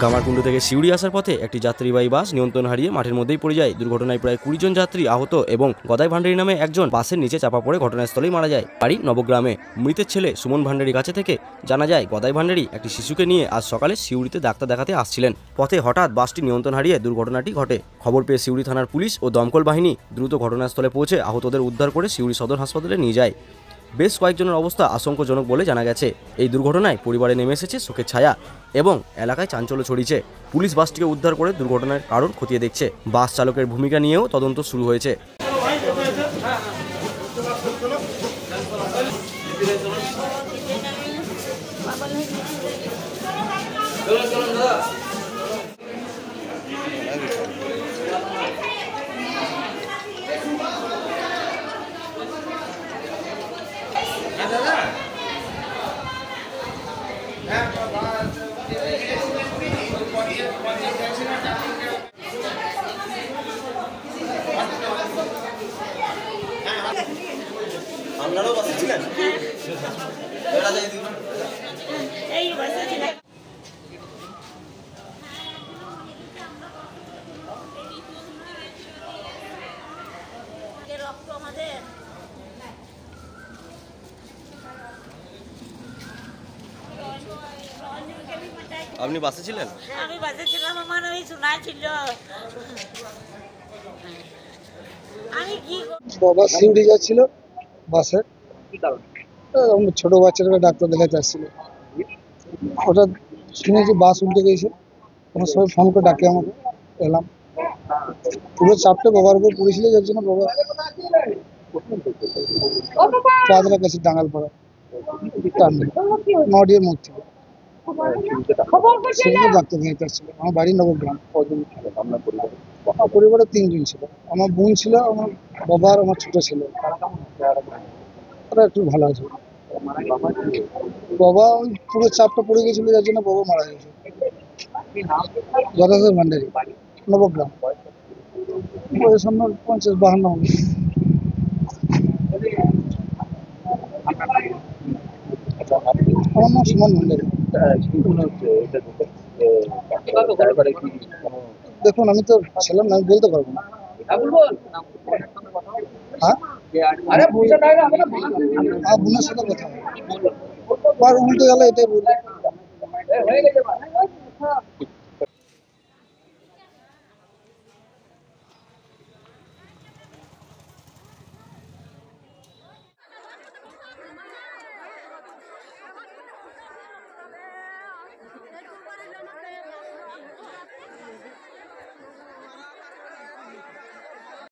গামারকুণ্ড থেকে সিউড়ি আসার পথে একটি যাত্রীবাহী বাস নিয়ন্ত্রণ হারিয়ে মাঠের মধ্যেই পড়ে যায়। দুর্ঘটনায় প্রায় 20 জন যাত্রী আহত এবং গদাই ভান্ডারী নামে একজন বাসের নিচে চাপা পড়ে ঘটনাস্থলেই মারা যায়। বাড়ি নবগ্রামে। মৃতের ছেলে সুমন ভান্ডারীর কাছে থেকে জানা যায়, গদাই ভান্ডারী একটি শিশুকে নিয়ে আজ সকালে সিউড়িতে ডাক্তার দেখাতে আসছিলেন। পথে হঠাৎ বাসটি নিয়ন্ত্রণ হারিয়ে দুর্ঘটনাটি ঘটে। খবর পেয়ে সিউড়ি থানার পুলিশ ও দমকল বাহিনী দ্রুত ঘটনাস্থলে পৌঁছে আহতদের উদ্ধার করে সিউড়ি সদর হাসপাতালে নিয়ে যায়। বেশ কয়েকজনের অবস্থা আশঙ্কাজনক বলে জানা গেছে। এই দুর্ঘটনায় পরিবারে নেমে এসেছে শোকের ছায়া এবং এলাকায় চাঞ্চল্য ছড়িয়েছে। পুলিশ বাসটিকে উদ্ধার করে দুর্ঘটনার কারণ খতিয়ে দেখছে। বাস চালকের ভূমিকা নিয়েও তদন্ত শুরু হয়েছে। আপনারাও বাসে ছিলেন? এই বাসে ছিলেন। রক্ত আমাদের আপনি বাসে ছিলেন? আমি বাসে ছিলাম, আমার ওই শোনা ছিল। আমি কি বাবা সিউড়ি যাচ্ছিল বাসে, ছোট বাচ্চাটাকে ডাক্তার দেখাতে আসছিল। হঠাৎ শুনেছি বাস উল্টে গেছে, কোনো সবাই ফোন করে ডাকে আমাকে, এলাম। পুরো চাপটা বাবার উপর পড়েছিল, যার জন্য বাবা পাদরা কাছে ডাঙ্গালপাড়া নডিয়ার মুখ থেকে সেখানে ডাক্তার দেখাতে আসছিল। আমার বাড়ি নবগ্রাম। আমার পরিবারে 3 জন ছিল। আমার বোন ছিল, আমার বাবা আর আমার ছোট ছিল। ওরা একটু ভালো আছে। বাবা ওই পুরো চাপটা পড়ে গেছিল, যার জন্য বাবা মারা গেছে। গদাধর ভান্ডারী, নবগ্রাম। বয়স 50-52 হবে। আমার নাম সুমন ভান্ডারী। দেখুন, আমি তো ছিলাম না, আমি বলতে পারবো না। হ্যাঁ, বোনের সাথে কথা উল্টে গেল, এটাই বলবো।